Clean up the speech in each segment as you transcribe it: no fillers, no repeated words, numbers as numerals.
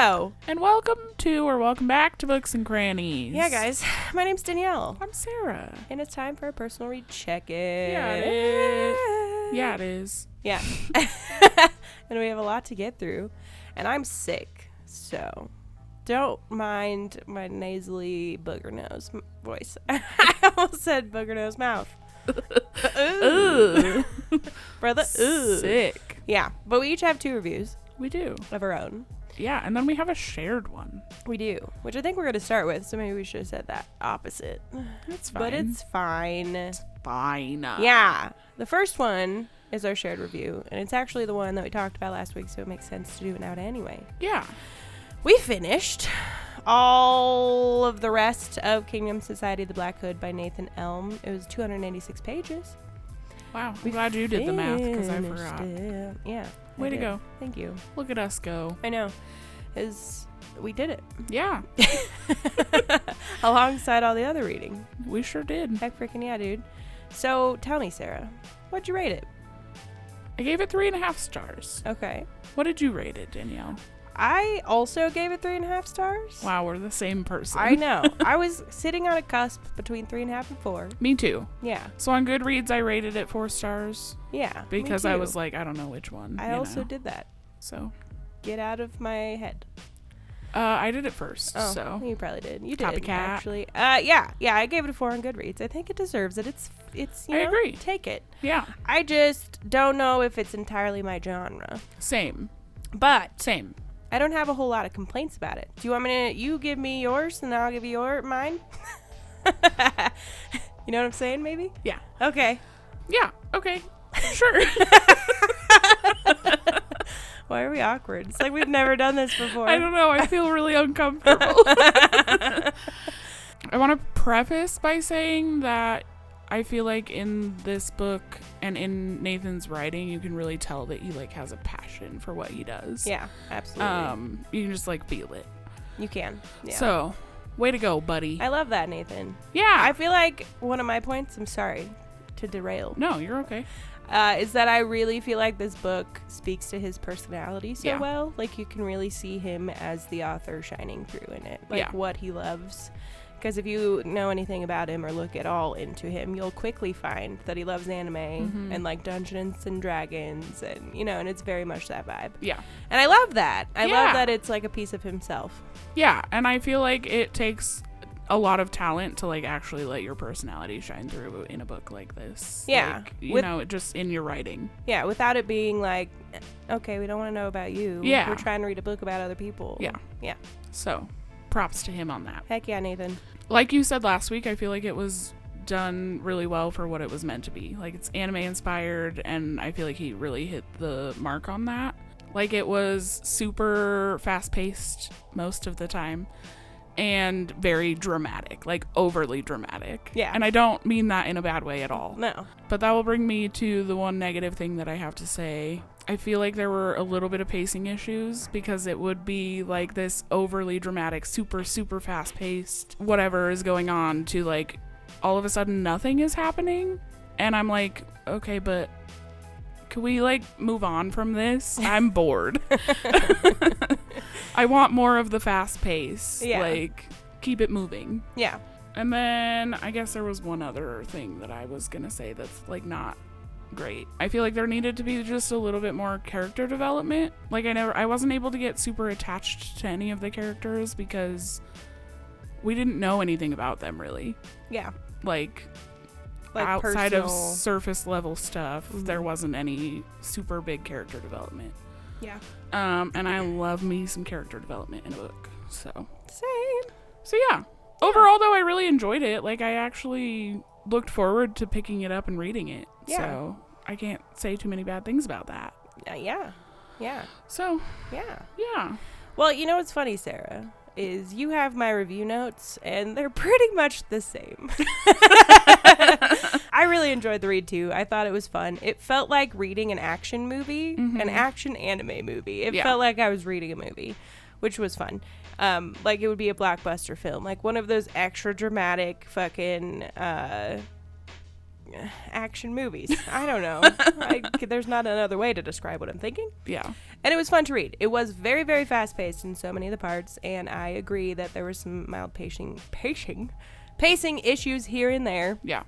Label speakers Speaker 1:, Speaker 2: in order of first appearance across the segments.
Speaker 1: Hello!
Speaker 2: And welcome back to Books and Crannies.
Speaker 1: Yeah, guys. My name's Danielle.
Speaker 2: I'm Sarah.
Speaker 1: And it's time for a personal read check-in.
Speaker 2: Yeah, it is. Yeah, it is.
Speaker 1: Yeah. And we have a lot to get through. And I'm sick, so don't mind my nasally booger nose voice. I almost said booger nose mouth.
Speaker 2: Ooh.
Speaker 1: Brother. Ooh.
Speaker 2: Sick.
Speaker 1: Yeah, but we each have 2 reviews
Speaker 2: We do.
Speaker 1: of our own.
Speaker 2: Yeah, and then we have a shared one.
Speaker 1: We do, which I think we're going to start with, so maybe we should have said that opposite.
Speaker 2: It's fine.
Speaker 1: But it's fine.
Speaker 2: It's fine.
Speaker 1: Yeah. The first one is our shared review, and it's actually the one that we talked about last week, so it makes sense to do it now anyway.
Speaker 2: Yeah.
Speaker 1: We finished all of the rest of Kingdom Society of the Black Hood by Nathan Helm. It was 286 pages.
Speaker 2: Wow. I'm glad you did the math because I
Speaker 1: Finished
Speaker 2: forgot.
Speaker 1: it. Yeah.
Speaker 2: Way
Speaker 1: I
Speaker 2: to
Speaker 1: did.
Speaker 2: go.
Speaker 1: Thank you.
Speaker 2: Look at us go.
Speaker 1: I know. We did it.
Speaker 2: Yeah.
Speaker 1: Alongside all the other reading.
Speaker 2: We sure did.
Speaker 1: Heck freaking yeah, dude. So tell me, Sarah, what'd you rate it?
Speaker 2: I gave it 3.5 stars.
Speaker 1: Okay.
Speaker 2: What did you rate it, Danielle?
Speaker 1: I also gave it 3.5 stars.
Speaker 2: Wow, we're the same person.
Speaker 1: I know. I was sitting on a cusp between 3.5 and 4.
Speaker 2: Me too.
Speaker 1: Yeah.
Speaker 2: So on Goodreads, I rated it 4 stars
Speaker 1: Yeah.
Speaker 2: because
Speaker 1: me
Speaker 2: I
Speaker 1: too.
Speaker 2: was like, I don't know which one.
Speaker 1: I also did that.
Speaker 2: So
Speaker 1: Get out of my head.
Speaker 2: I did it first.
Speaker 1: Oh,
Speaker 2: So
Speaker 1: you probably did. You did,
Speaker 2: Copycat.
Speaker 1: actually. Yeah. I gave it a 4 on Goodreads. I think it deserves it. It's you know,
Speaker 2: I agree.
Speaker 1: Take it.
Speaker 2: yeah,
Speaker 1: I just don't know if it's entirely my genre.
Speaker 2: same.
Speaker 1: But
Speaker 2: Same.
Speaker 1: I don't have a whole lot of complaints about it. Do you want me to, you give me yours and I'll give you mine? You know what I'm saying, maybe?
Speaker 2: Yeah.
Speaker 1: Okay.
Speaker 2: Yeah. Okay. Sure.
Speaker 1: Why are we awkward? It's like we've never done this before.
Speaker 2: I don't know. I feel really uncomfortable. I want to preface by saying that I feel like in this book and in Nathan's writing, you can really tell that he like has a passion for what he does.
Speaker 1: Yeah, absolutely.
Speaker 2: You can just like feel it.
Speaker 1: You can. Yeah.
Speaker 2: So, way to go, buddy.
Speaker 1: I love that, Nathan.
Speaker 2: Yeah.
Speaker 1: I feel like one of my points, I'm sorry to derail,
Speaker 2: No, you're okay.
Speaker 1: is that I really feel like this book speaks to his personality so
Speaker 2: Yeah.
Speaker 1: well. Like, you can really see him as the author shining through in it. Like,
Speaker 2: Yeah.
Speaker 1: what he loves. Because if you know anything about him or look at all into him, you'll quickly find that he loves anime and, like, Dungeons and Dragons and, you know, and it's very much that vibe.
Speaker 2: Yeah.
Speaker 1: And I love that. I
Speaker 2: Yeah.
Speaker 1: love that it's, like, a piece of himself.
Speaker 2: Yeah, and I feel like it takes a lot of talent to like actually let your personality shine through in a book like this.
Speaker 1: Yeah.
Speaker 2: Like, you know, just in your writing.
Speaker 1: Yeah, without it being like, okay, we don't want to know about you.
Speaker 2: Yeah.
Speaker 1: We're trying to read a book about other people.
Speaker 2: Yeah.
Speaker 1: Yeah.
Speaker 2: So, props to him on that.
Speaker 1: Heck yeah, Nathan.
Speaker 2: Like you said last week, I feel like it was done really well for what it was meant to be. Like, it's anime inspired, and I feel like he really hit the mark on that. Like, it was super fast paced most of the time and very dramatic, like overly dramatic.
Speaker 1: Yeah.
Speaker 2: And I don't mean that in a bad way at all.
Speaker 1: No.
Speaker 2: But that will bring me to the one negative thing that I have to say. I feel like there were a little bit of pacing issues because it would be like this overly dramatic, super, super fast paced, whatever is going on to like all of a sudden nothing is happening. And I'm like, okay, but can we like move on from this? I'm bored. I want more of the fast pace.
Speaker 1: Yeah.
Speaker 2: Like, keep it moving.
Speaker 1: Yeah.
Speaker 2: And then I guess there was one other thing that I was going to say that's like not great. I feel like there needed to be just a little bit more character development. Like I wasn't able to get super attached to any of the characters because we didn't know anything about them really.
Speaker 1: Yeah.
Speaker 2: Like
Speaker 1: Like
Speaker 2: outside
Speaker 1: personal.
Speaker 2: of surface level stuff, there wasn't any super big character development.
Speaker 1: Yeah.
Speaker 2: And I love me some character development in a book. So
Speaker 1: Same.
Speaker 2: Overall, though, I really enjoyed it. Like, I actually looked forward to picking it up and reading it.
Speaker 1: Yeah.
Speaker 2: So I can't say too many bad things about that.
Speaker 1: Yeah. Yeah.
Speaker 2: So,
Speaker 1: Yeah.
Speaker 2: yeah.
Speaker 1: Well, you know what's funny, Sarah, is you have my review notes, and they're pretty much the same. I really enjoyed the read, too. I thought it was fun. It felt like reading an action movie, an action anime movie. It felt like I was reading a movie, which was fun. Like, it would be a blockbuster film. Like, one of those extra dramatic fucking, action movies. I don't know. There's not another way to describe what I'm thinking.
Speaker 2: Yeah.
Speaker 1: And it was fun to read. It was very, very fast-paced in so many of the parts, and I agree that there were some mild pacing issues here and there.
Speaker 2: Yeah.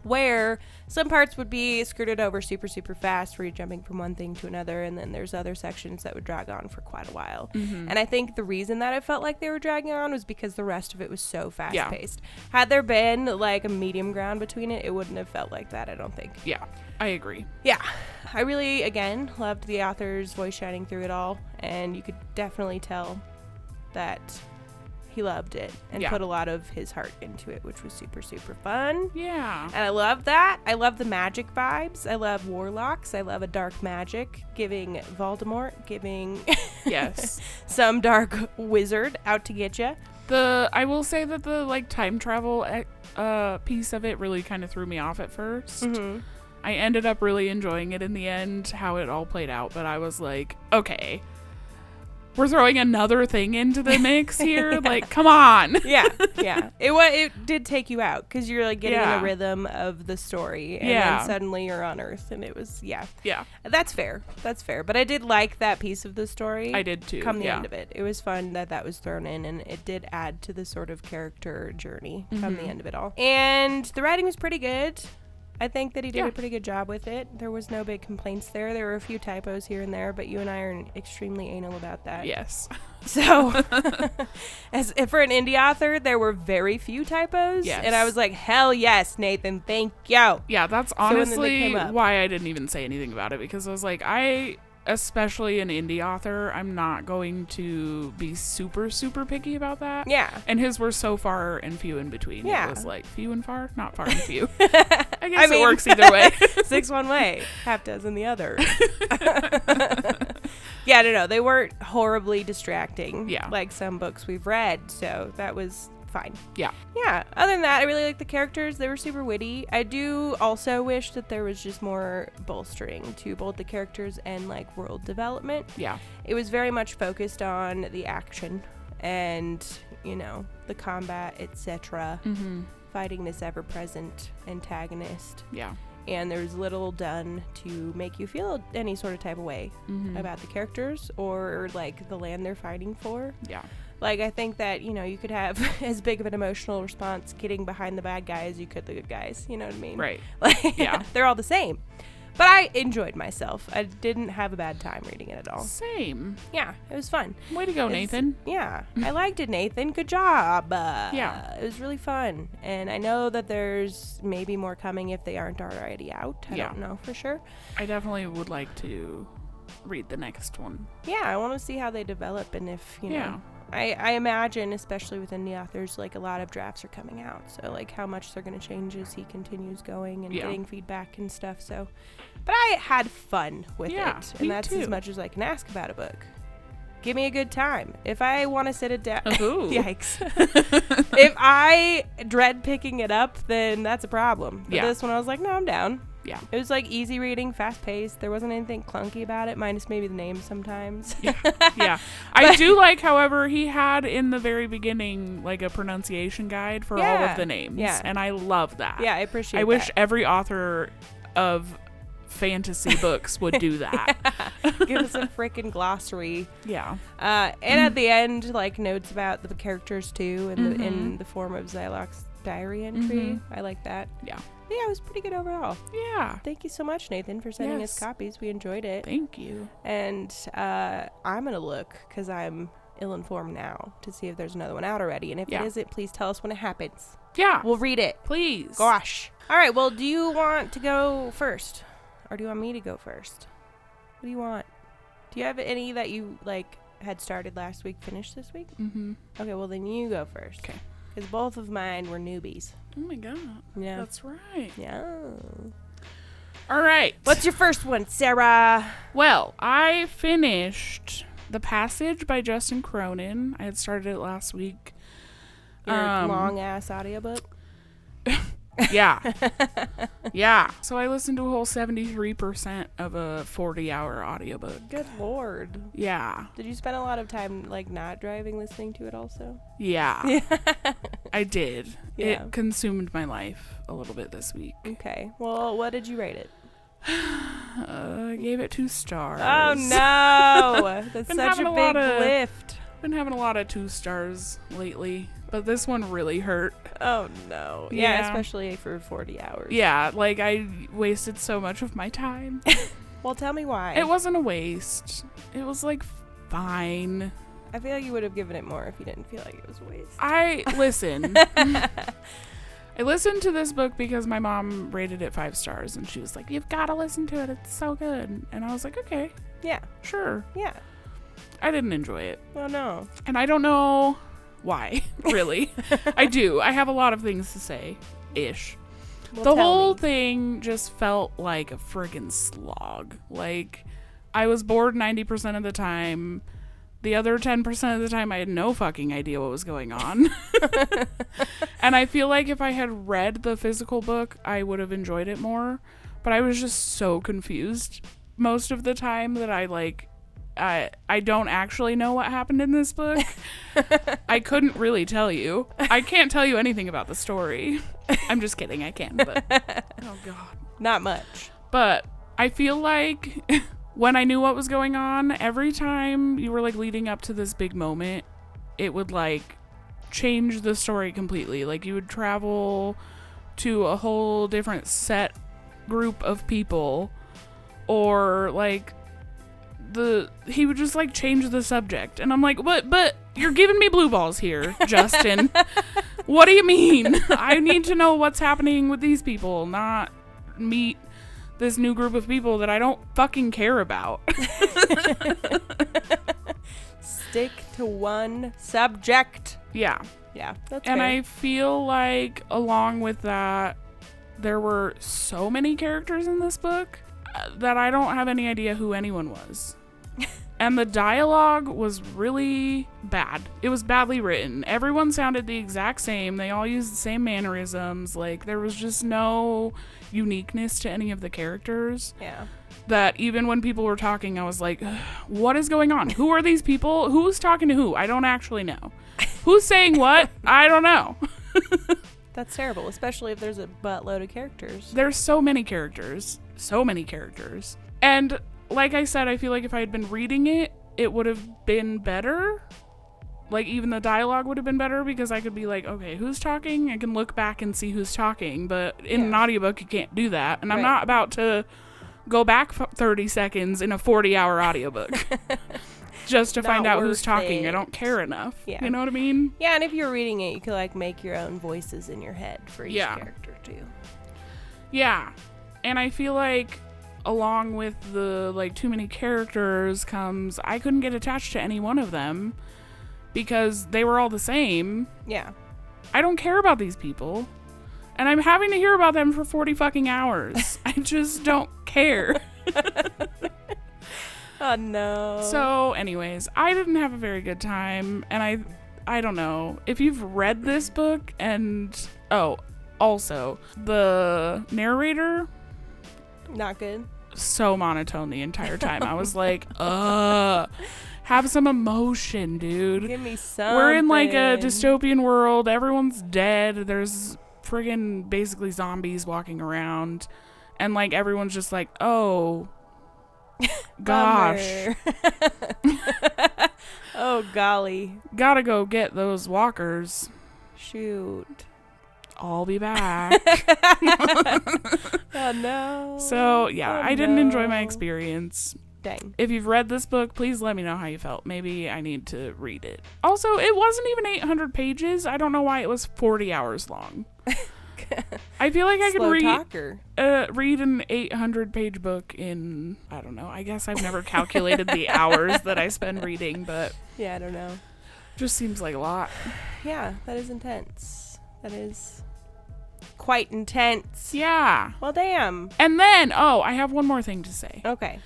Speaker 1: Where some parts would be skirted over super, super fast, where you're jumping from one thing to another, and then there's other sections that would drag on for quite a while.
Speaker 2: Mm-hmm.
Speaker 1: And I think the reason that it felt like they were dragging on was because the rest of it was so fast-paced. Had there been, like, a medium ground between it, it wouldn't have felt like that, I don't think.
Speaker 2: Yeah, I agree.
Speaker 1: Yeah. I really, again, loved the author's voice shining through it all, and you could definitely tell that he loved it and put a lot of his heart into it, which was super, super fun.
Speaker 2: Yeah.
Speaker 1: And I love that. I love the magic vibes. I love warlocks. I love a dark magic, giving Voldemort, giving
Speaker 2: yes,
Speaker 1: some dark wizard out to get you.
Speaker 2: I will say that the like time travel piece of it really kind of threw me off at first.
Speaker 1: Mm-hmm.
Speaker 2: I ended up really enjoying it in the end, how it all played out, but I was like, okay, we're throwing another thing into the mix here. Like, come on.
Speaker 1: Yeah. It did take you out because you're like getting in the rhythm of the story, and then suddenly you're on Earth, and it was yeah. That's fair. But I did like that piece of the story.
Speaker 2: I did too.
Speaker 1: Come the end of it, it was fun that was thrown in, and it did add to the sort of character journey come the end of it all. And the writing was pretty good. I think that he did a pretty good job with it. There was no big complaints there. There were a few typos here and there, but you and I are extremely anal about that.
Speaker 2: Yes.
Speaker 1: So, as for an indie author, there were very few typos.
Speaker 2: Yes.
Speaker 1: And I was like, hell yes, Nathan, thank you.
Speaker 2: Yeah, that's honestly why I didn't even say anything about it, because I was like, especially an indie author, I'm not going to be super, super picky about that.
Speaker 1: Yeah.
Speaker 2: And his were so far and few in between.
Speaker 1: Yeah.
Speaker 2: It was like few and far, not far and few. I guess it works either way.
Speaker 1: 6 one way, half dozen the other. Yeah, no, they weren't horribly distracting.
Speaker 2: Yeah.
Speaker 1: Like some books we've read, so that was fine.
Speaker 2: Yeah.
Speaker 1: Other than that, I really like the characters. They were super witty. I do also wish that there was just more bolstering to both the characters and like world development.
Speaker 2: Yeah.
Speaker 1: It was very much focused on the action and, you know, the combat, etc.
Speaker 2: Mm-hmm.
Speaker 1: Fighting this ever-present antagonist.
Speaker 2: Yeah.
Speaker 1: And there's little done to make you feel any sort of type of way about the characters or like the land they're fighting for.
Speaker 2: Yeah.
Speaker 1: Like, I think that, you know, you could have as big of an emotional response getting behind the bad guy as you could the good guys. You know what I mean?
Speaker 2: Right.
Speaker 1: Like,
Speaker 2: yeah.
Speaker 1: They're all the same. But I enjoyed myself. I didn't have a bad time reading it at all.
Speaker 2: Same.
Speaker 1: Yeah, it was fun.
Speaker 2: Way to go, Nathan.
Speaker 1: Yeah, I liked it, Nathan. Good job.
Speaker 2: Yeah.
Speaker 1: It was really fun. And I know that there's maybe more coming if they aren't already out. I don't know for sure.
Speaker 2: I definitely would like to read the next one.
Speaker 1: Yeah, I want to see how they develop and if, you know. I imagine, especially within the authors, like a lot of drafts are coming out. So like how much they're going to change as he continues going and getting feedback and stuff. So, but I had fun with it. And that's as much as I can ask about a book. Give me a good time. If I want to sit it down, yikes. If I dread picking it up, then that's a problem. But this one I was like, no, I'm down.
Speaker 2: Yeah.
Speaker 1: It was like easy reading, fast paced. There wasn't anything clunky about it, minus maybe the names sometimes.
Speaker 2: Yeah. I do like, however, he had in the very beginning like a pronunciation guide for all of the names.
Speaker 1: Yeah.
Speaker 2: And I love that.
Speaker 1: Yeah, I appreciate that.
Speaker 2: I wish every author of fantasy books would do that.
Speaker 1: Give us a freaking glossary.
Speaker 2: Yeah.
Speaker 1: And at the end, like notes about the characters too, in the form of Xylox's diary entry. I like that.
Speaker 2: Yeah.
Speaker 1: Yeah, it was pretty good overall.
Speaker 2: Yeah.
Speaker 1: Thank you so much, Nathan, for sending us copies. We enjoyed it.
Speaker 2: Thank you.
Speaker 1: And I'm going to look, because I'm ill-informed now, to see if there's another one out already. And if it isn't, please tell us when it happens.
Speaker 2: Yeah.
Speaker 1: We'll read it.
Speaker 2: Please.
Speaker 1: Gosh. All right, well, do you want to go first? Or do you want me to go first? What do you want? Do you have any that you, like, had started last week, finished this week?
Speaker 2: Mm-hmm.
Speaker 1: Okay, well, then you go first.
Speaker 2: Okay.
Speaker 1: Because both of mine were newbies.
Speaker 2: Oh my god.
Speaker 1: Yeah.
Speaker 2: That's right.
Speaker 1: Yeah.
Speaker 2: All right.
Speaker 1: What's your first one, Sarah?
Speaker 2: Well, I finished The Passage by Justin Cronin. I had started it last week.
Speaker 1: Your long-ass audiobook?
Speaker 2: Yeah. Yeah. So I listened to a whole 73% of a 40-hour audiobook.
Speaker 1: Good lord.
Speaker 2: Yeah.
Speaker 1: Did you spend a lot of time, like, not driving listening to it also?
Speaker 2: Yeah. I did.
Speaker 1: Yeah.
Speaker 2: It consumed my life a little bit this week.
Speaker 1: Okay. Well, what did you rate it?
Speaker 2: I gave it 2 stars.
Speaker 1: Oh, no. That's
Speaker 2: Been
Speaker 1: such
Speaker 2: having
Speaker 1: a
Speaker 2: a
Speaker 1: big
Speaker 2: lot of-
Speaker 1: lift.
Speaker 2: Been having a lot of 2 stars lately, but this one really hurt.
Speaker 1: Oh, no. Yeah,
Speaker 2: Yeah.
Speaker 1: especially for 40 hours.
Speaker 2: Yeah, like I wasted so much of my time.
Speaker 1: Well, tell me why.
Speaker 2: It wasn't a waste. It was like fine.
Speaker 1: I feel like you would have given it more if you didn't feel like it was a waste.
Speaker 2: I listened to this book because my mom rated it 5 stars, and she was like, "You've got to listen to it. It's so good." And I was like, "Okay,
Speaker 1: Yeah.
Speaker 2: sure."
Speaker 1: Yeah.
Speaker 2: I didn't enjoy it,
Speaker 1: Oh, no.
Speaker 2: and I don't know why. Really, I do. I have a lot of things to say. Ish.
Speaker 1: Well,
Speaker 2: The
Speaker 1: tell
Speaker 2: whole
Speaker 1: me.
Speaker 2: thing just felt like a friggin' slog. Like, I was bored 90% of the time. The other 10% of the time, I had no fucking idea what was going on. And I feel like if I had read the physical book, I would have enjoyed it more. But I was just so confused most of the time that I don't actually know what happened in this book. I couldn't really tell you. I can't tell you anything about the story. I'm just kidding. I can, but oh god.
Speaker 1: Not much.
Speaker 2: But I feel like when I knew what was going on, every time you were like leading up to this big moment, it would like change the story completely. Like you would travel to a whole different set group of people, or like he would just like change the subject, and I'm like, but you're giving me blue balls here, Justin. What do you mean? I need to know what's happening with these people, not meet this new group of people that I don't fucking care about.
Speaker 1: Stick to one subject.
Speaker 2: Yeah.
Speaker 1: Yeah, that's
Speaker 2: And
Speaker 1: fair.
Speaker 2: I feel like along with that, there were so many characters in this book that I don't have any idea who anyone was. And the dialogue was really bad. It was badly written. Everyone sounded the exact same. They all used the same mannerisms. Like, there was just no uniqueness to any of the characters.
Speaker 1: Yeah.
Speaker 2: That even when people were talking, I was like, what is going on? Who are these people? Who's talking to who? I don't actually know. Who's saying what? I don't know.
Speaker 1: That's terrible, especially if there's a buttload of characters.
Speaker 2: There's so many characters. So many characters. And like I said, I feel like if I had been reading it, it would have been better. Like, even the dialogue would have been better because I could be like, okay, who's talking? I can look back and see who's talking. But in an audiobook, you can't do that. And I'm not about to go back 30 seconds in a 40-hour audiobook just to find out who's talking. I don't care enough.
Speaker 1: Yeah.
Speaker 2: You know what I mean?
Speaker 1: Yeah, and if you're reading it, you could like make your own voices in your head for each character too.
Speaker 2: Yeah. And I feel like along with the like too many characters comes I couldn't get attached to any one of them because they were all the same.
Speaker 1: Yeah.
Speaker 2: I don't care about these people. And I'm having to hear about them for 40 fucking hours. I just don't care.
Speaker 1: Oh no.
Speaker 2: So anyways, I didn't have a very good time, and I don't know. If you've read this book and also the narrator,
Speaker 1: not good.
Speaker 2: so monotone the entire time. I was like, have some emotion, dude.
Speaker 1: Give me some.
Speaker 2: We're in like a dystopian world. Everyone's dead. There's friggin' basically zombies walking around, and like everyone's just like, oh gosh.
Speaker 1: Oh golly.
Speaker 2: Gotta go get those walkers.
Speaker 1: Shoot.
Speaker 2: I'll be back.
Speaker 1: Oh no.
Speaker 2: So yeah, I didn't enjoy my experience.
Speaker 1: Dang.
Speaker 2: If you've read this book, please let me know how you felt. Maybe I need to read it. Also, it wasn't even 800 pages. I don't know why it was 40 hours long. I feel like I could read an 800-page book in, I don't know. I guess I've never calculated the hours that I spend reading, but
Speaker 1: yeah, I don't know.
Speaker 2: Just seems like a lot.
Speaker 1: Yeah, that is intense. That is quite intense.
Speaker 2: Yeah.
Speaker 1: Well, damn.
Speaker 2: And then, I have one more thing to say.
Speaker 1: Okay.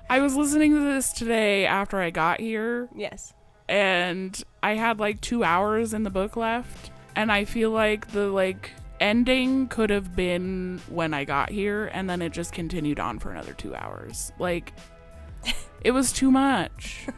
Speaker 2: I was listening to this today after I got here.
Speaker 1: Yes.
Speaker 2: And I had like 2 hours in the book left. And I feel like the ending could have been when I got here. And then it just continued on for another 2 hours. Like, it was too much.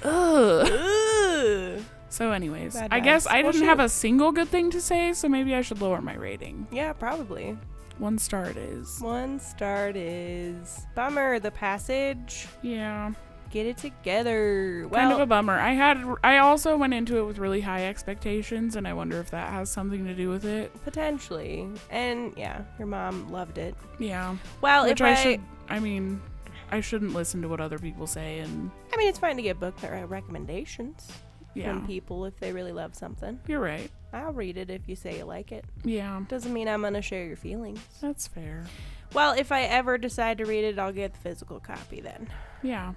Speaker 2: Ugh. So anyways,
Speaker 1: Bad
Speaker 2: I guess
Speaker 1: vibes.
Speaker 2: I
Speaker 1: Well,
Speaker 2: didn't have
Speaker 1: shoot.
Speaker 2: a single good thing to say, so maybe I should lower my rating.
Speaker 1: Yeah, probably.
Speaker 2: 1 star it is.
Speaker 1: 1 star it is. Bummer, the passage.
Speaker 2: Yeah.
Speaker 1: Get it together.
Speaker 2: Kind of
Speaker 1: Well,
Speaker 2: a bummer. I also went into it with really high expectations, and I wonder if that has something to do with it.
Speaker 1: potentially. And yeah, your mom loved it.
Speaker 2: Yeah.
Speaker 1: Well,
Speaker 2: Which
Speaker 1: if
Speaker 2: I shouldn't listen to what other people say, and
Speaker 1: I mean, it's fine to get book recommendations
Speaker 2: yeah.
Speaker 1: from people if they really love something.
Speaker 2: You're right.
Speaker 1: I'll read it if you say you like it.
Speaker 2: Yeah.
Speaker 1: Doesn't mean I'm gonna share your feelings.
Speaker 2: That's fair.
Speaker 1: Well, if I ever decide to read it, I'll get the physical copy then.
Speaker 2: Yeah.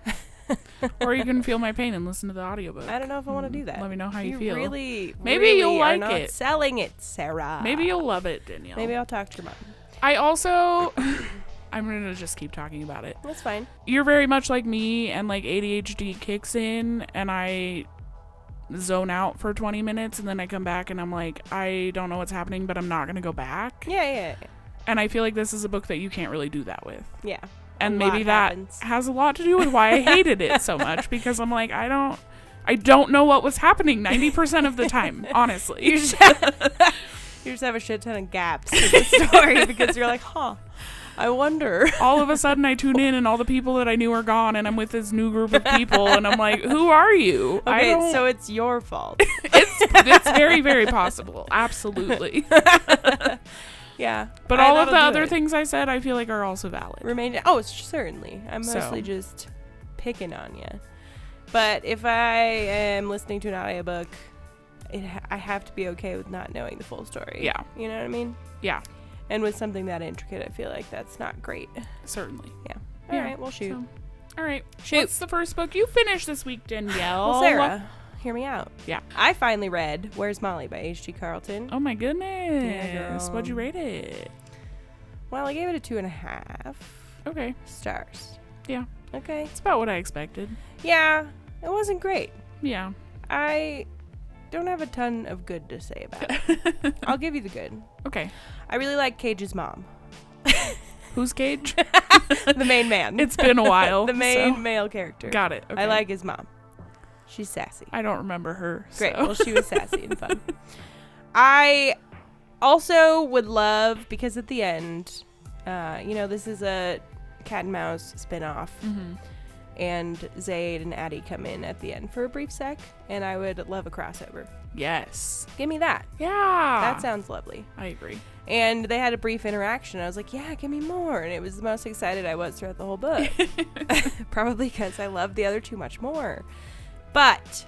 Speaker 2: Or you can feel my pain and listen to the audiobook.
Speaker 1: I don't know if I want to do that.
Speaker 2: Let me know how you feel.
Speaker 1: Really,
Speaker 2: Maybe
Speaker 1: really
Speaker 2: you'll
Speaker 1: are
Speaker 2: like
Speaker 1: not
Speaker 2: it.
Speaker 1: selling it, Sarah.
Speaker 2: Maybe you'll love it, Danielle.
Speaker 1: Maybe I'll talk to your mom.
Speaker 2: I also... I'm going to just keep talking about it.
Speaker 1: That's fine.
Speaker 2: You're very much like me, and like ADHD kicks in, and I zone out for 20 minutes, and then I come back and I'm like, I don't know what's happening, but I'm not going to go back.
Speaker 1: Yeah.
Speaker 2: And I feel like this is a book that you can't really do that with.
Speaker 1: Yeah.
Speaker 2: And
Speaker 1: A lot
Speaker 2: maybe that
Speaker 1: happens.
Speaker 2: has a lot to do with why I hated it so much, because I'm like, I don't know what was happening 90% of the time, honestly.
Speaker 1: You just have a shit ton of gaps in the story because you're like, I wonder.
Speaker 2: All of a sudden I tune in and all the people that I knew are gone, and I'm with this new group of people, and I'm like, who are you?
Speaker 1: Okay, so it's your fault.
Speaker 2: It's very, very possible. Absolutely.
Speaker 1: Yeah.
Speaker 2: But all of the other things I said, I feel like are also valid.
Speaker 1: Certainly. I'm
Speaker 2: So.
Speaker 1: mostly just picking on you. But if I am listening to an audiobook, I have to be okay with not knowing the full story.
Speaker 2: Yeah.
Speaker 1: You know what I mean?
Speaker 2: Yeah,
Speaker 1: And with something that intricate, I feel like that's not great.
Speaker 2: certainly.
Speaker 1: Yeah.
Speaker 2: Yeah,
Speaker 1: All right, well, shoot.
Speaker 2: So, all right.
Speaker 1: Shoot.
Speaker 2: What's the first book you finished this week, Danielle?
Speaker 1: Well, Sarah, hear me out.
Speaker 2: Yeah.
Speaker 1: I finally read Where's Molly by H.G. Carlton.
Speaker 2: Oh my goodness.
Speaker 1: Yeah, girl.
Speaker 2: What'd you rate it?
Speaker 1: Well, I gave it a 2.5
Speaker 2: Okay.
Speaker 1: stars.
Speaker 2: Yeah.
Speaker 1: Okay.
Speaker 2: It's about what I expected.
Speaker 1: Yeah, it wasn't great.
Speaker 2: Yeah.
Speaker 1: I don't have a ton of good to say about it. I'll give you the good.
Speaker 2: Okay.
Speaker 1: I really like Cage's mom.
Speaker 2: Who's Cage?
Speaker 1: The main man.
Speaker 2: It's been a while.
Speaker 1: the main
Speaker 2: so-
Speaker 1: male character.
Speaker 2: Got it. Okay.
Speaker 1: I like his mom. She's sassy.
Speaker 2: I don't remember her.
Speaker 1: Great.
Speaker 2: So.
Speaker 1: Well, she was sassy and fun. I also would love, because at the end, this is a cat and mouse spinoff,
Speaker 2: Mm-hmm.
Speaker 1: and Zayd and Addie come in at the end for a brief sec, and I would love a crossover.
Speaker 2: Yes.
Speaker 1: Give me that.
Speaker 2: Yeah.
Speaker 1: That sounds lovely.
Speaker 2: I agree.
Speaker 1: And they had a brief interaction. I was like, yeah, give me more. And it was the most excited I was throughout the whole book. Probably because I loved the other two much more. But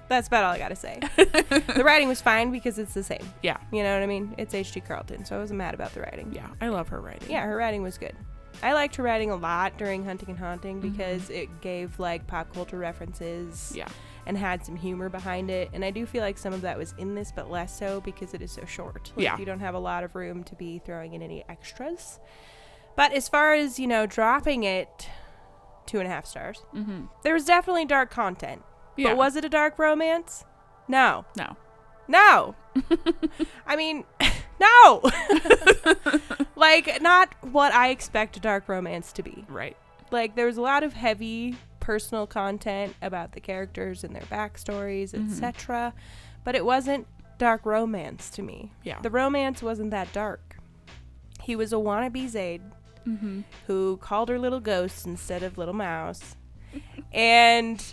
Speaker 1: that's about all I got to say. The writing was fine because it's the same.
Speaker 2: Yeah.
Speaker 1: You know what I mean? It's H.G. Carlton, so I wasn't mad about the writing.
Speaker 2: Yeah. I love her writing.
Speaker 1: Yeah, her writing was good. I liked her writing a lot during Hunting and Haunting because it gave like pop culture references.
Speaker 2: Yeah.
Speaker 1: And had some humor behind it. And I do feel like some of that was in this, but less so because it is so short. Like,
Speaker 2: yeah.
Speaker 1: you don't have a lot of room to be throwing in any extras. But as far as, dropping it 2.5 stars, there was definitely dark content.
Speaker 2: Yeah.
Speaker 1: But was it a dark romance? No.
Speaker 2: No.
Speaker 1: I mean, no. Like, not what I expect a dark romance to be.
Speaker 2: Right.
Speaker 1: Like, there was a lot of heavy personal content about the characters and their backstories, etc. But it wasn't dark romance to me.
Speaker 2: Yeah.
Speaker 1: The romance wasn't that dark. He was a wannabe Zayd who called her little ghost instead of little mouse and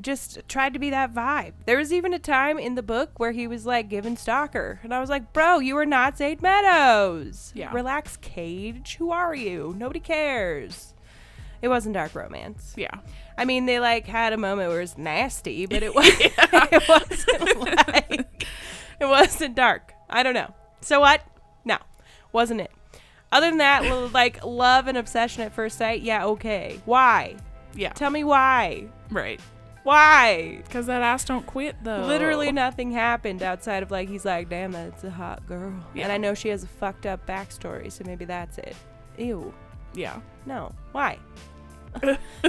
Speaker 1: just tried to be that vibe. There was even a time in the book where he was like giving stalker, and I was like, bro, you are not Zayd Meadows.
Speaker 2: Yeah.
Speaker 1: Relax, Cage. Who are you? Nobody cares. It wasn't dark romance.
Speaker 2: Yeah.
Speaker 1: I mean, they like had a moment where it was nasty, but it wasn't. It wasn't dark. I don't know. So what? No, wasn't it. Other than that, like love and obsession at first sight. Yeah, okay. Why?
Speaker 2: Yeah.
Speaker 1: Tell me why.
Speaker 2: Right.
Speaker 1: Why?
Speaker 2: Because that ass don't quit, though.
Speaker 1: Literally nothing happened outside of like he's like, damn, that's a hot girl, and I know she has a fucked up backstory, so maybe that's it. Ew.
Speaker 2: Yeah.
Speaker 1: No. Why?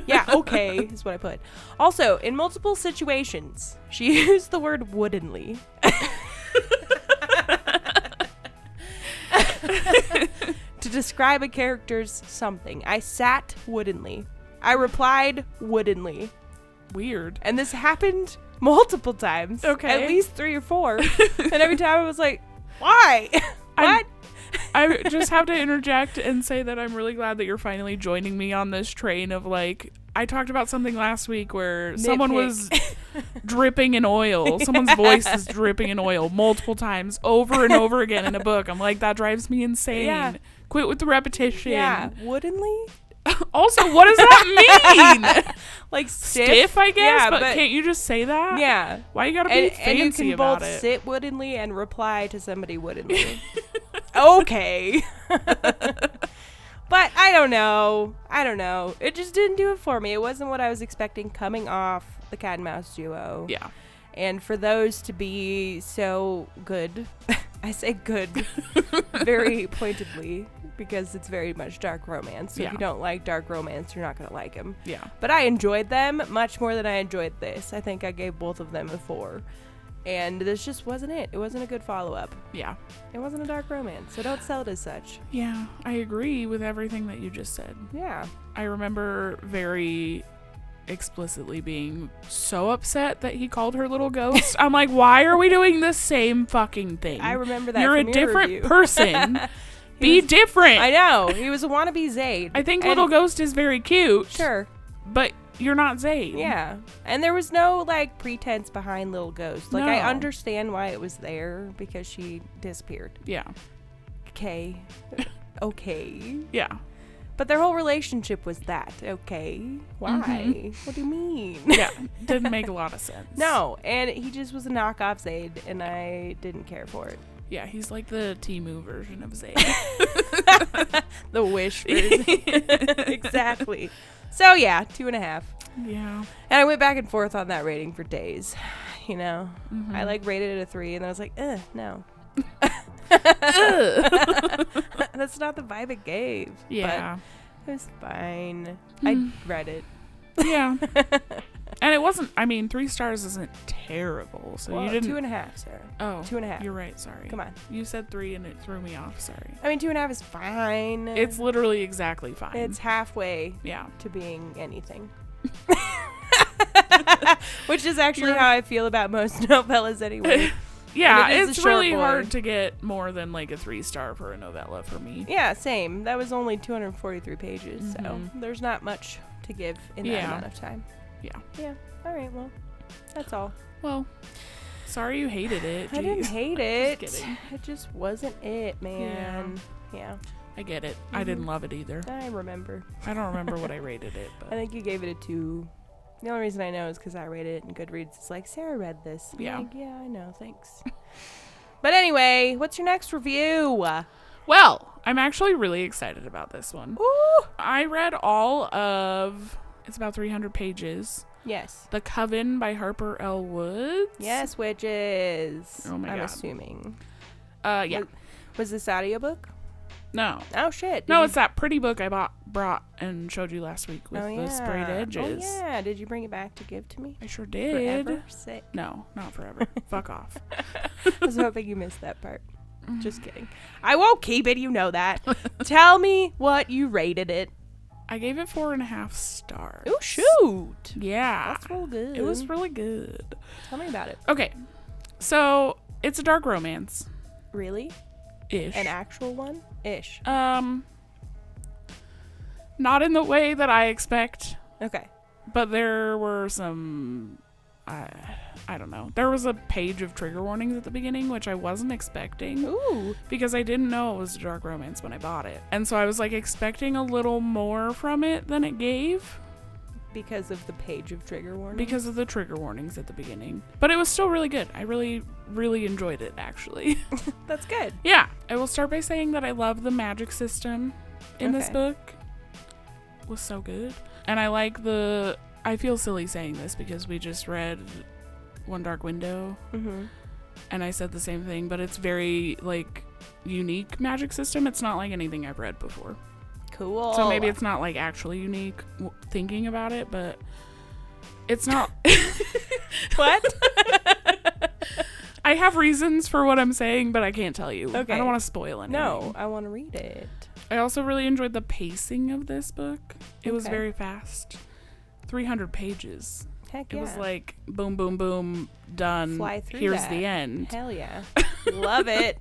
Speaker 1: Yeah, okay, is what I put. Also, in multiple situations, she used the word woodenly. To describe a character's something. I sat woodenly. I replied woodenly.
Speaker 2: Weird.
Speaker 1: And this happened multiple times.
Speaker 2: Okay.
Speaker 1: At least 3 or 4. And every time I was like, why? What?
Speaker 2: I just have to interject and say that I'm really glad that you're finally joining me on this train of like, I talked about something last week where someone was dripping in oil. Someone's voice is dripping in oil multiple times over and over again in a book. I'm like, that drives me insane.
Speaker 1: Yeah.
Speaker 2: Quit with the repetition.
Speaker 1: Yeah. Woodenly?
Speaker 2: Also, what does that mean?
Speaker 1: Like
Speaker 2: stiff, I guess,
Speaker 1: yeah,
Speaker 2: but can't you just say that?
Speaker 1: Yeah.
Speaker 2: Why you gotta be fancy
Speaker 1: and you can
Speaker 2: about
Speaker 1: both
Speaker 2: it?
Speaker 1: sit woodenly and reply to somebody woodenly. Okay. But I don't know. It just didn't do it for me. It wasn't what I was expecting coming off the cat and mouse duo.
Speaker 2: Yeah.
Speaker 1: And for those to be so good, I say good very pointedly because it's very much dark romance. So if you don't like dark romance, you're not going to like them.
Speaker 2: Yeah.
Speaker 1: But I enjoyed them much more than I enjoyed this. I think I gave both of them a 4. And this just wasn't it. It wasn't a good follow-up.
Speaker 2: Yeah.
Speaker 1: It wasn't a dark romance, so don't sell it as such.
Speaker 2: Yeah, I agree with everything that you just said.
Speaker 1: Yeah.
Speaker 2: I remember very explicitly being so upset that he called her little ghost. I'm like, why are we doing the same fucking thing?
Speaker 1: I remember that.
Speaker 2: You're
Speaker 1: from
Speaker 2: a
Speaker 1: your
Speaker 2: different
Speaker 1: review.
Speaker 2: person. Be different.
Speaker 1: I know. He was a wannabe Zayd.
Speaker 2: I think little ghost is very cute.
Speaker 1: Sure.
Speaker 2: But you're not Zayd.
Speaker 1: Yeah. And there was no, like, pretense behind little ghost. Like,
Speaker 2: No.
Speaker 1: I understand why it was there because she disappeared.
Speaker 2: Yeah.
Speaker 1: Okay.
Speaker 2: Yeah.
Speaker 1: But their whole relationship was that. Okay. Why?
Speaker 2: Mhm.
Speaker 1: What do you mean?
Speaker 2: Yeah. Didn't make a lot of sense.
Speaker 1: No. And he just was a knockoff Zayd, and I didn't care for it.
Speaker 2: Yeah, he's like the Temu version of Zayd.
Speaker 1: The Wish version. Exactly. So, yeah, 2.5.
Speaker 2: Yeah.
Speaker 1: And I went back and forth on that rating for days. You know,
Speaker 2: Mhm.
Speaker 1: I like rated it a 3, and then I was like, no. That's not the vibe it gave.
Speaker 2: Yeah.
Speaker 1: But it was fine. I read it.
Speaker 2: Yeah. And it wasn't, 3 stars isn't terrible. So
Speaker 1: Well,
Speaker 2: you didn't.
Speaker 1: 2.5, Sarah.
Speaker 2: Oh.
Speaker 1: 2.5.
Speaker 2: You're right. Sorry.
Speaker 1: Come on.
Speaker 2: You said 3 and it threw me off. Sorry.
Speaker 1: 2.5 is fine.
Speaker 2: It's literally exactly fine.
Speaker 1: It's halfway
Speaker 2: yeah.
Speaker 1: to being anything. Which is actually how I feel about most novellas anyway.
Speaker 2: Yeah,
Speaker 1: And it is a
Speaker 2: it's
Speaker 1: short
Speaker 2: really
Speaker 1: boy.
Speaker 2: hard to get more than like a 3-star for a novella for me.
Speaker 1: Yeah, same. That was only 243 pages, so
Speaker 2: Mhm.
Speaker 1: there's not much to give in that amount of time.
Speaker 2: Yeah.
Speaker 1: Yeah. All right, well, that's all.
Speaker 2: Well, sorry you hated it.
Speaker 1: I didn't
Speaker 2: Jeez.
Speaker 1: hate it.
Speaker 2: Just kidding.
Speaker 1: It just wasn't it, man. Yeah.
Speaker 2: I get it. I didn't love it either.
Speaker 1: I remember.
Speaker 2: I don't remember what I rated it,
Speaker 1: I
Speaker 2: but
Speaker 1: think you gave it a 2. The only reason I know is because I rated it in Goodreads. It's like, Sarah read this. I'm
Speaker 2: Yeah.
Speaker 1: like, yeah, I know. Thanks. But anyway, what's your next review?
Speaker 2: well, I'm actually really excited about this one.
Speaker 1: Ooh.
Speaker 2: I read all of, it's about 300 pages,
Speaker 1: Yes.
Speaker 2: The Coven by Harper L. Woods.
Speaker 1: Yes, witches.
Speaker 2: Oh my
Speaker 1: I'm
Speaker 2: God.
Speaker 1: assuming.
Speaker 2: Yeah.
Speaker 1: Was this audiobook?
Speaker 2: No.
Speaker 1: Oh, shit.
Speaker 2: No, it's that pretty book I brought and showed you last week with the sprayed edges.
Speaker 1: Oh, yeah. Did you bring it back to give to me?
Speaker 2: I sure did.
Speaker 1: Forever? Sick.
Speaker 2: No, not forever. Fuck off.
Speaker 1: I was hoping you missed that part. Just kidding. I won't keep it. You know that. Tell me what you rated it.
Speaker 2: I gave it 4.5 stars.
Speaker 1: Oh, shoot.
Speaker 2: Yeah.
Speaker 1: That's real good.
Speaker 2: It was really good.
Speaker 1: Tell me about it.
Speaker 2: Okay. So, it's a dark romance.
Speaker 1: Really?
Speaker 2: Ish.
Speaker 1: An actual one? Ish.
Speaker 2: Not in the way that I expect,
Speaker 1: Okay.
Speaker 2: but there were some, I don't know. There was a page of trigger warnings at the beginning, which I wasn't expecting.
Speaker 1: Ooh.
Speaker 2: Because I didn't know it was a dark romance when I bought it. And so I was like expecting a little more from it than it gave.
Speaker 1: Because of the page of trigger warning?
Speaker 2: Because of the trigger warnings at the beginning. But it was still really good. I really, really enjoyed it, actually.
Speaker 1: That's good.
Speaker 2: Yeah. I will start by saying that I love the magic system in this
Speaker 1: Okay.
Speaker 2: book. It was so good. And I like I feel silly saying this because we just read One Dark Window.
Speaker 1: Mm-hmm.
Speaker 2: And I said the same thing, but it's very, unique magic system. It's not like anything I've read before.
Speaker 1: Cool.
Speaker 2: So maybe it's not, actually unique thinking about it, but it's not.
Speaker 1: What?
Speaker 2: I have reasons for what I'm saying, but I can't tell you.
Speaker 1: Okay.
Speaker 2: I don't want to spoil anything.
Speaker 1: No, I want to read it.
Speaker 2: I also really enjoyed the pacing of this book. It was
Speaker 1: Okay.
Speaker 2: very fast. 300 pages.
Speaker 1: Heck
Speaker 2: It
Speaker 1: yeah.
Speaker 2: was like, boom, boom, boom, done.
Speaker 1: Fly through
Speaker 2: Here's
Speaker 1: that.
Speaker 2: the end.
Speaker 1: Hell yeah. Love it.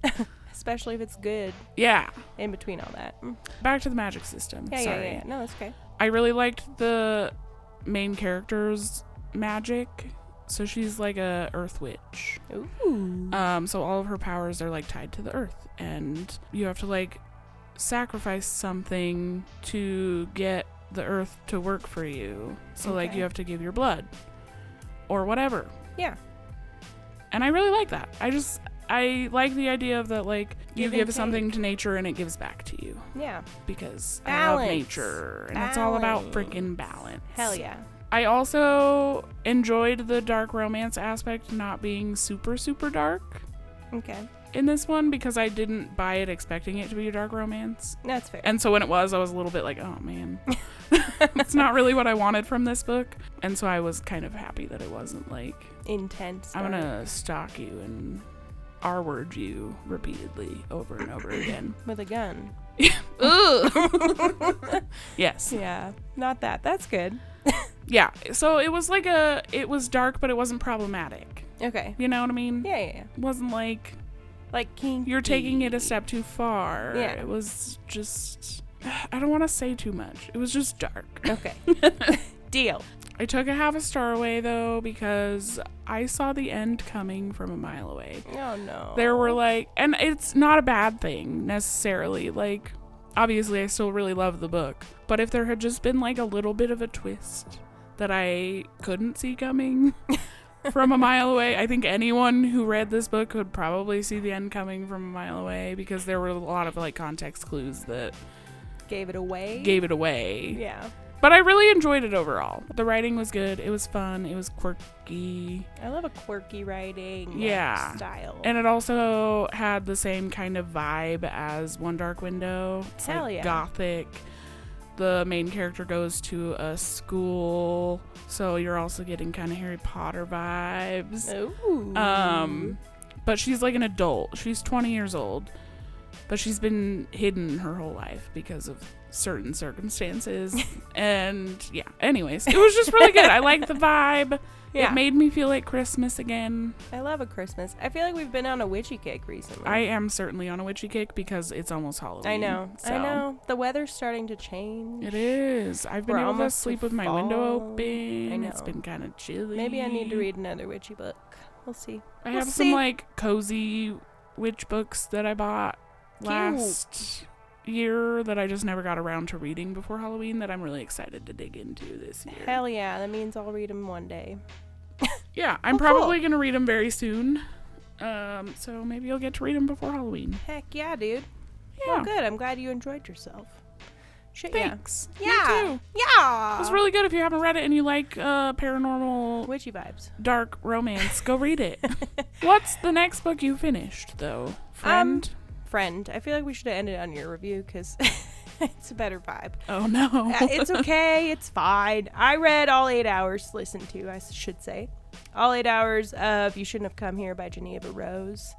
Speaker 1: Especially if it's good
Speaker 2: Yeah.
Speaker 1: in between all that.
Speaker 2: Back to the magic system.
Speaker 1: Yeah,
Speaker 2: Sorry.
Speaker 1: yeah. No, it's okay.
Speaker 2: I really liked the main character's magic. So she's like a earth witch.
Speaker 1: Ooh.
Speaker 2: So all of her powers are like tied to the earth, and you have to like sacrifice something to get the earth to work for you. So like you have to give your blood or whatever.
Speaker 1: Yeah.
Speaker 2: And I really like that. I like the idea of that, like, you give something
Speaker 1: take.
Speaker 2: to nature and it gives back to you.
Speaker 1: Yeah.
Speaker 2: Because
Speaker 1: Balance.
Speaker 2: I love nature. And it's all about freaking balance.
Speaker 1: Hell yeah.
Speaker 2: I also enjoyed the dark romance aspect not being super, super dark
Speaker 1: Okay.
Speaker 2: in this one, because I didn't buy it expecting it to be a dark romance.
Speaker 1: That's fair.
Speaker 2: And so when it was, I was a little bit like, oh man, it's not really what I wanted from this book. And so I was kind of happy that it wasn't like,
Speaker 1: Intense.
Speaker 2: I'm going to stalk you and R-word you repeatedly over and over again.
Speaker 1: With a gun.
Speaker 2: Yes.
Speaker 1: Yeah. Not that. That's good.
Speaker 2: Yeah. So it was like it was dark, but it wasn't problematic.
Speaker 1: Okay.
Speaker 2: You know what I mean?
Speaker 1: Yeah.
Speaker 2: It wasn't like
Speaker 1: King.
Speaker 2: you're taking it a step too far.
Speaker 1: Yeah.
Speaker 2: It was just, I don't want to say too much. It was just dark.
Speaker 1: Okay. Deal.
Speaker 2: I took a half a star away though, because I saw the end coming from a mile away.
Speaker 1: Oh no.
Speaker 2: There were like, and it's not a bad thing necessarily. Like, obviously I still really love the book, but if there had just been like a little bit of a twist that I couldn't see coming from a mile away, I think anyone who read this book would probably see the end coming from a mile away, because there were a lot of like context clues that
Speaker 1: gave it away.
Speaker 2: Yeah. But I really enjoyed it overall. The writing was good. It was fun. It was quirky.
Speaker 1: I love a quirky writing style.
Speaker 2: And it also had the same kind of vibe as One Dark Window. It's
Speaker 1: Hell
Speaker 2: like
Speaker 1: yeah.
Speaker 2: gothic. The main character goes to a school, so you're also getting kind of Harry Potter vibes.
Speaker 1: Ooh.
Speaker 2: But she's like an adult. She's 20 years old. But she's been hidden her whole life because of certain circumstances. And yeah, anyways, it was just really good. I liked the vibe.
Speaker 1: Yeah.
Speaker 2: It made me feel like Christmas again.
Speaker 1: I love a Christmas. I feel like we've been on a witchy kick recently.
Speaker 2: I am certainly on a witchy kick because it's almost Halloween.
Speaker 1: I know.
Speaker 2: So.
Speaker 1: I know. The weather's starting to change.
Speaker 2: It is. I've been
Speaker 1: We're
Speaker 2: able to
Speaker 1: almost
Speaker 2: sleep
Speaker 1: to
Speaker 2: with my
Speaker 1: fall.
Speaker 2: window open.
Speaker 1: I know.
Speaker 2: It's been kind of chilly.
Speaker 1: Maybe I need to read another witchy book. We'll see.
Speaker 2: I have some like cozy witch books that I bought last year that I just never got around to reading before Halloween that I'm really excited to dig into this year.
Speaker 1: Hell yeah. That means I'll read them one day.
Speaker 2: Yeah, I'm probably going to read them very soon. So maybe you'll get to read them before Halloween.
Speaker 1: Heck yeah, dude.
Speaker 2: Yeah.
Speaker 1: Well, good. I'm glad you enjoyed yourself. Shit,
Speaker 2: Thanks.
Speaker 1: Yeah.
Speaker 2: Me too.
Speaker 1: Yeah.
Speaker 2: It was really good. If you haven't read it and you like paranormal
Speaker 1: witchy vibes.
Speaker 2: Dark romance, go read it. What's the next book you finished, though? Friend?
Speaker 1: Friend. I feel like we should have ended on your review because it's a better vibe.
Speaker 2: Oh, no.
Speaker 1: It's okay. It's fine. I read all 8 hours, listened to, I should say. All 8 hours of You Shouldn't Have Come Here by Jeneva Rose.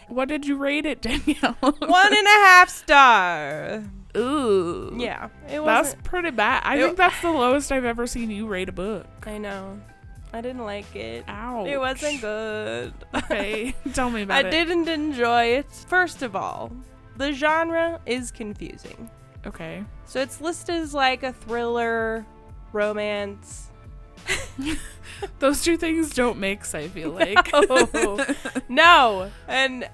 Speaker 2: What did you rate it, Danielle?
Speaker 1: 1.5 star.
Speaker 2: Ooh.
Speaker 1: Yeah.
Speaker 2: That's pretty bad. I think that's the lowest I've ever seen you rate a book.
Speaker 1: I know. I didn't like it.
Speaker 2: Ouch.
Speaker 1: It wasn't good.
Speaker 2: Okay. Tell me about it.
Speaker 1: I didn't enjoy it. First of all, the genre is confusing.
Speaker 2: Okay.
Speaker 1: So it's listed as like a thriller, romance.
Speaker 2: Those two things don't mix, I feel like.
Speaker 1: No. And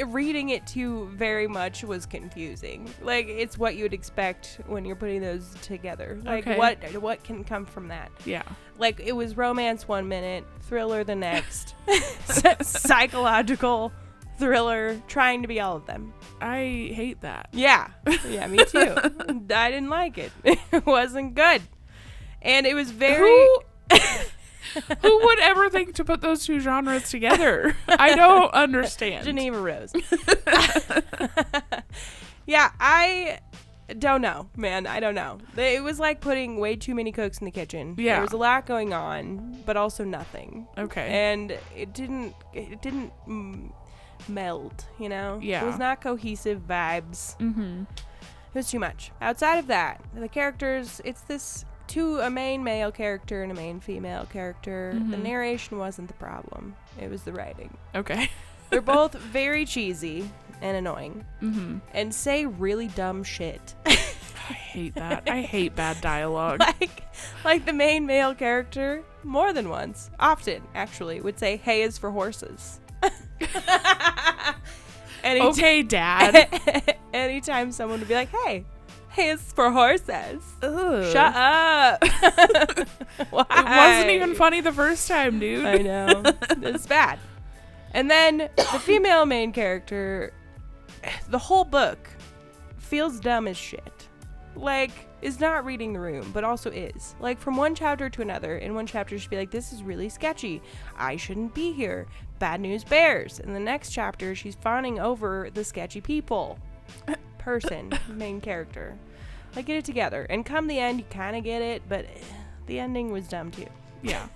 Speaker 1: reading it too very much was confusing. Like, it's what you would expect when you're putting those together. Like,
Speaker 2: Okay.
Speaker 1: what can come from that?
Speaker 2: Yeah.
Speaker 1: Like, it was romance 1 minute, thriller the next, psychological thriller, trying to be all of them.
Speaker 2: I hate that.
Speaker 1: Yeah. Yeah, me too. I didn't like it. It wasn't good. And it was very...
Speaker 2: Who would ever think to put those two genres together? I don't understand.
Speaker 1: Jeneva Rose. Yeah, I don't know, man. I don't know. It was like putting way too many cooks in the kitchen.
Speaker 2: Yeah.
Speaker 1: There was a lot going on, but also nothing.
Speaker 2: Okay.
Speaker 1: And it didn't meld, you know?
Speaker 2: Yeah.
Speaker 1: It was not cohesive vibes.
Speaker 2: Mm-hmm.
Speaker 1: It was too much. Outside of that, the characters, it's this to a main male character and a main female character. The narration wasn't the problem. It was the writing.
Speaker 2: Okay.
Speaker 1: They're both very cheesy and annoying. And say really dumb shit.
Speaker 2: I hate that. I hate bad dialogue.
Speaker 1: like the main male character, more than once, often actually, would say, "Hay is for horses."
Speaker 2: Okay, Dad.
Speaker 1: Anytime someone would be like, "Hey, hay is for horses."
Speaker 2: Ugh.
Speaker 1: Shut up. Why?
Speaker 2: It wasn't even funny the first time, dude.
Speaker 1: I know. It's bad. And then the female main character, the whole book feels dumb as shit. Like, is not reading the room, but also is. Like, from one chapter to another, in one chapter she'd be like, "This is really sketchy. I shouldn't be here. Bad news bears." In the next chapter, she's fawning over the sketchy people. Person, main character. Like, get it together. And come the end, you kind of get it, but the ending was dumb too.
Speaker 2: Yeah.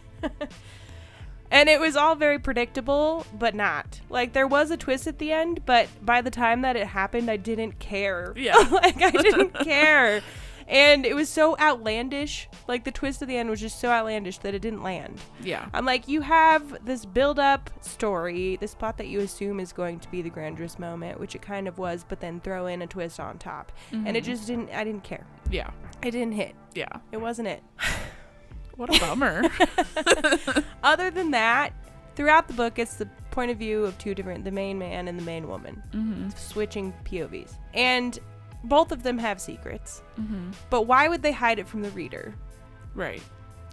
Speaker 1: And it was all very predictable, but not. Like, there was a twist at the end, but by the time that it happened, I didn't care.
Speaker 2: Yeah.
Speaker 1: Like, I didn't care. And it was so outlandish. Like, the twist at the end was just so outlandish that it didn't land.
Speaker 2: Yeah.
Speaker 1: I'm like, you have this build-up story, this plot that you assume is going to be the grandiose moment, which it kind of was, but then throw in a twist on top. And it just didn't, I didn't care.
Speaker 2: Yeah.
Speaker 1: It didn't hit.
Speaker 2: Yeah.
Speaker 1: It wasn't it.
Speaker 2: What a bummer.
Speaker 1: Other than that, throughout the book, it's the point of view of two different, the main man and the main woman, switching POVs. And both of them have secrets. But why would they hide it from the reader?
Speaker 2: Right.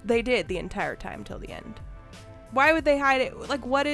Speaker 1: They did the entire time till the end. Why would they hide it? Like, what?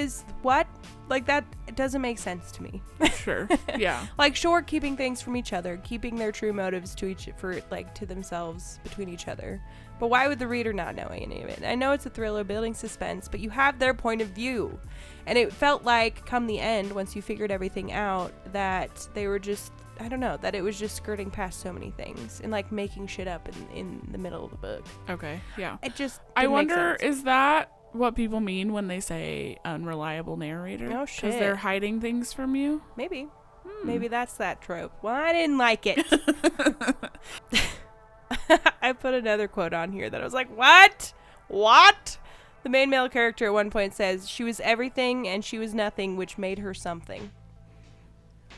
Speaker 1: Like, that it doesn't make sense to me.
Speaker 2: Sure. Yeah.
Speaker 1: Like, sure, keeping things from each other, keeping their true motives to to themselves, between each other. But why would the reader not know any of it? I know it's a thriller building suspense, but you have their point of view. And it felt like, come the end, once you figured everything out, that they were just, I don't know, that it was just skirting past so many things and, like, making shit up in the middle of the book.
Speaker 2: Okay. Yeah.
Speaker 1: It just
Speaker 2: I
Speaker 1: didn't make
Speaker 2: wonder,
Speaker 1: sense.
Speaker 2: is that what people mean when they say unreliable narrator?
Speaker 1: Oh, shit.
Speaker 2: Because they're hiding things from you?
Speaker 1: Maybe. Maybe that's that trope. Well, I didn't like it. I put another quote on here that I was like, what? What? The main male character at one point says, "She was everything and she was nothing, which made her something."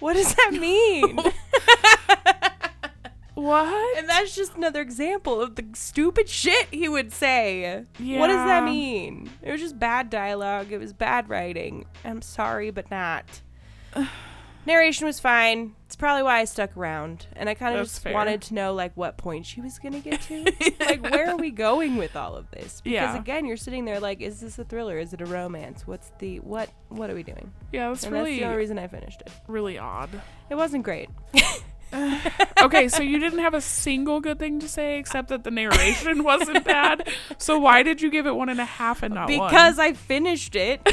Speaker 1: What does that mean?
Speaker 2: What?
Speaker 1: And that's just another example of the stupid shit he would say.
Speaker 2: Yeah.
Speaker 1: What does that mean? It was just bad dialogue. It was bad writing. I'm sorry, but not. Narration was fine. It's probably why I stuck around. And I kind of just wanted to know, like, what point she was going to get to. Like, where are we going with all of this? Because, again, you're sitting there like, is this a thriller? Is it a romance? What are we doing?
Speaker 2: Yeah,
Speaker 1: that's the only reason I finished it.
Speaker 2: Really odd.
Speaker 1: It wasn't great.
Speaker 2: Okay, so you didn't have a single good thing to say except that the narration wasn't bad. So why did you give it 1.5 and not 1?
Speaker 1: Because I finished it.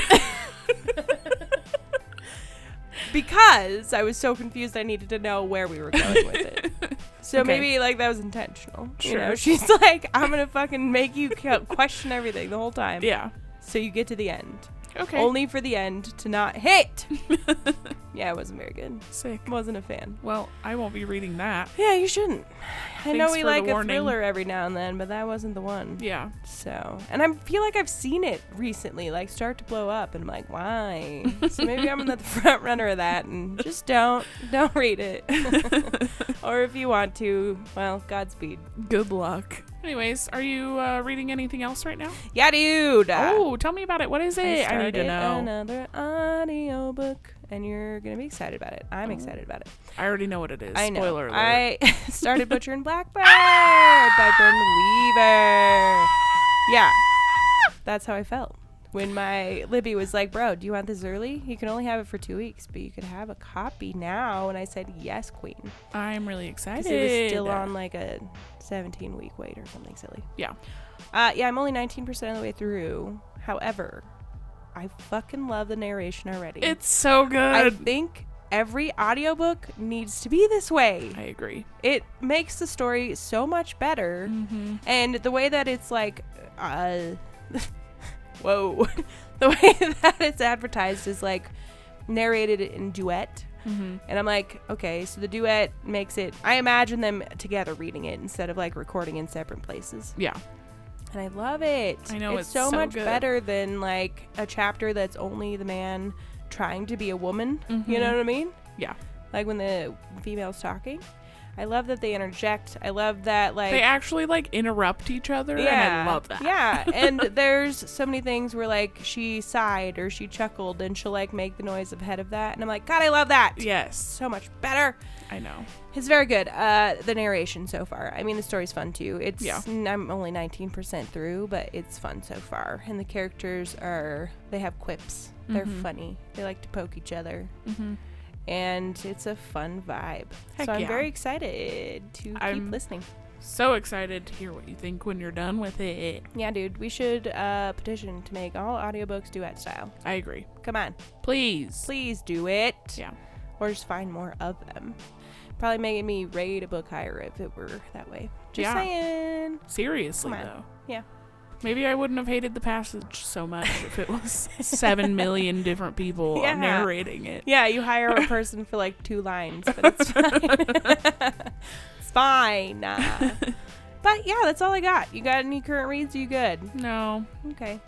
Speaker 1: Because I was so confused I needed to know where we were going with it. So maybe, like, that was intentional.
Speaker 2: Sure.
Speaker 1: You know, she's like, I'm going to fucking make you question everything the whole time.
Speaker 2: Yeah.
Speaker 1: So you get to the end.
Speaker 2: Okay.
Speaker 1: Only for the end to not hit. Yeah, it wasn't very good.
Speaker 2: Sick.
Speaker 1: Wasn't a fan.
Speaker 2: Well, I won't be reading that.
Speaker 1: Yeah, you shouldn't. I know we like a
Speaker 2: warning.
Speaker 1: thriller every now and then, but that wasn't the one.
Speaker 2: Yeah.
Speaker 1: So, and I feel like I've seen it recently, like, start to blow up, and I'm like, why? So maybe I'm the front runner of that, and just don't read it. Or if you want to, well, Godspeed.
Speaker 2: Good luck. Anyways, are you reading anything else right now?
Speaker 1: Yeah, dude.
Speaker 2: Oh, tell me about it. What is it? I need to know.
Speaker 1: Another audiobook, and you're gonna be excited about it. I'm excited about it.
Speaker 2: I already know what it is.
Speaker 1: I know.
Speaker 2: Spoiler alert.
Speaker 1: I started butchering Blackbird by Brynne Weaver. Yeah, that's how I felt when my Libby was like, "Bro, do you want this early? You can only have it for 2 weeks, but you could have a copy now." And I said, "Yes, queen."
Speaker 2: I'm really excited.
Speaker 1: Because it was still on like a 17-week wait or something silly.
Speaker 2: Yeah.
Speaker 1: Yeah, I'm only 19% of the way through. However, I fucking love the narration already.
Speaker 2: It's so good.
Speaker 1: I think every audiobook needs to be this way.
Speaker 2: I agree.
Speaker 1: It makes the story so much better.
Speaker 2: Mm-hmm.
Speaker 1: And the way that it's like, whoa. The way that it's advertised is like narrated in duet.
Speaker 2: Mm-hmm.
Speaker 1: And I'm like, okay, so the duet makes it, I imagine them together reading it instead of like recording in separate places.
Speaker 2: Yeah.
Speaker 1: And I love it.
Speaker 2: I know,
Speaker 1: it's so much
Speaker 2: good.
Speaker 1: better than like a chapter that's only the man trying to be a woman.
Speaker 2: Mm-hmm.
Speaker 1: You know what I mean?
Speaker 2: Yeah.
Speaker 1: Like when the female's talking. I love that they interject. I love that, like...
Speaker 2: They actually, like, interrupt each other,
Speaker 1: yeah,
Speaker 2: and I love that.
Speaker 1: Yeah, and there's so many things where, like, she sighed or she chuckled and she'll, like, make the noise ahead of that. And I'm like, God, I love that.
Speaker 2: Yes.
Speaker 1: So much better.
Speaker 2: I know.
Speaker 1: It's very good. The narration so far. I mean, the story's fun, too.
Speaker 2: Yeah.
Speaker 1: I'm only 19% through, but it's fun so far. And the characters they have quips. They're funny. They like to poke each other.
Speaker 2: Mm-hmm.
Speaker 1: And it's a fun vibe.
Speaker 2: Heck
Speaker 1: so I'm
Speaker 2: yeah.
Speaker 1: very excited to keep listening.
Speaker 2: So excited to hear what you think when you're done with it.
Speaker 1: Yeah, dude. We should petition to make all audiobooks duet style.
Speaker 2: I agree.
Speaker 1: Come on.
Speaker 2: Please.
Speaker 1: Please do it.
Speaker 2: Yeah.
Speaker 1: Or just find more of them. Probably making me rate a book higher if it were that way. Just saying.
Speaker 2: Seriously,
Speaker 1: Come on.
Speaker 2: though.
Speaker 1: Yeah.
Speaker 2: Maybe I wouldn't have hated The Passage so much if it was 7 million different people narrating it.
Speaker 1: Yeah, you hire a person for like 2 lines, but it's fine. It's fine. But yeah, that's all I got. You got any current reads? You good?
Speaker 2: No.
Speaker 1: Okay.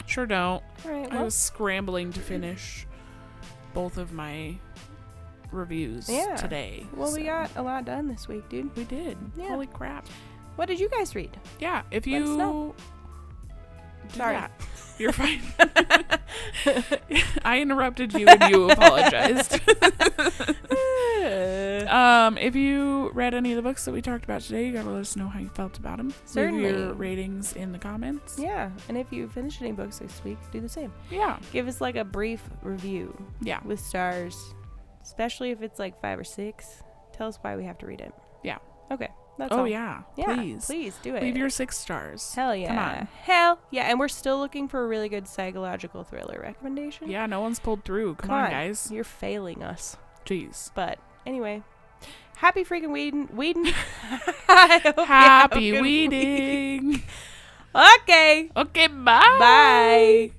Speaker 2: Sure don't.
Speaker 1: All right.
Speaker 2: I
Speaker 1: Well,
Speaker 2: was scrambling to finish both of my reviews today.
Speaker 1: Well, we got a lot done this week, dude.
Speaker 2: We did.
Speaker 1: Yeah.
Speaker 2: Holy crap.
Speaker 1: What did you guys read?
Speaker 2: Yeah, if
Speaker 1: Let us know.
Speaker 2: you...
Speaker 1: Sorry.
Speaker 2: Yeah, you're fine. I interrupted you and you apologized. If you read any of the books that we talked about today, you gotta let us know how you felt about them.
Speaker 1: Certainly.
Speaker 2: Leave your ratings in the comments.
Speaker 1: Yeah, and if you finished any books this week, do the same.
Speaker 2: Yeah.
Speaker 1: Give us like a brief review.
Speaker 2: Yeah.
Speaker 1: With stars, especially if it's like 5 or 6. Tell us why we have to read it.
Speaker 2: Yeah.
Speaker 1: Okay. That's all.
Speaker 2: Yeah.
Speaker 1: Please do it.
Speaker 2: Leave your 6 stars.
Speaker 1: Hell yeah.
Speaker 2: Come on.
Speaker 1: Hell yeah. And we're still looking for a really good psychological thriller recommendation.
Speaker 2: Yeah, no one's pulled through. Come on, guys.
Speaker 1: You're failing us.
Speaker 2: Jeez.
Speaker 1: But anyway, happy freaking weeding.
Speaker 2: Happy weeding.
Speaker 1: Okay.
Speaker 2: Okay, bye.
Speaker 1: Bye.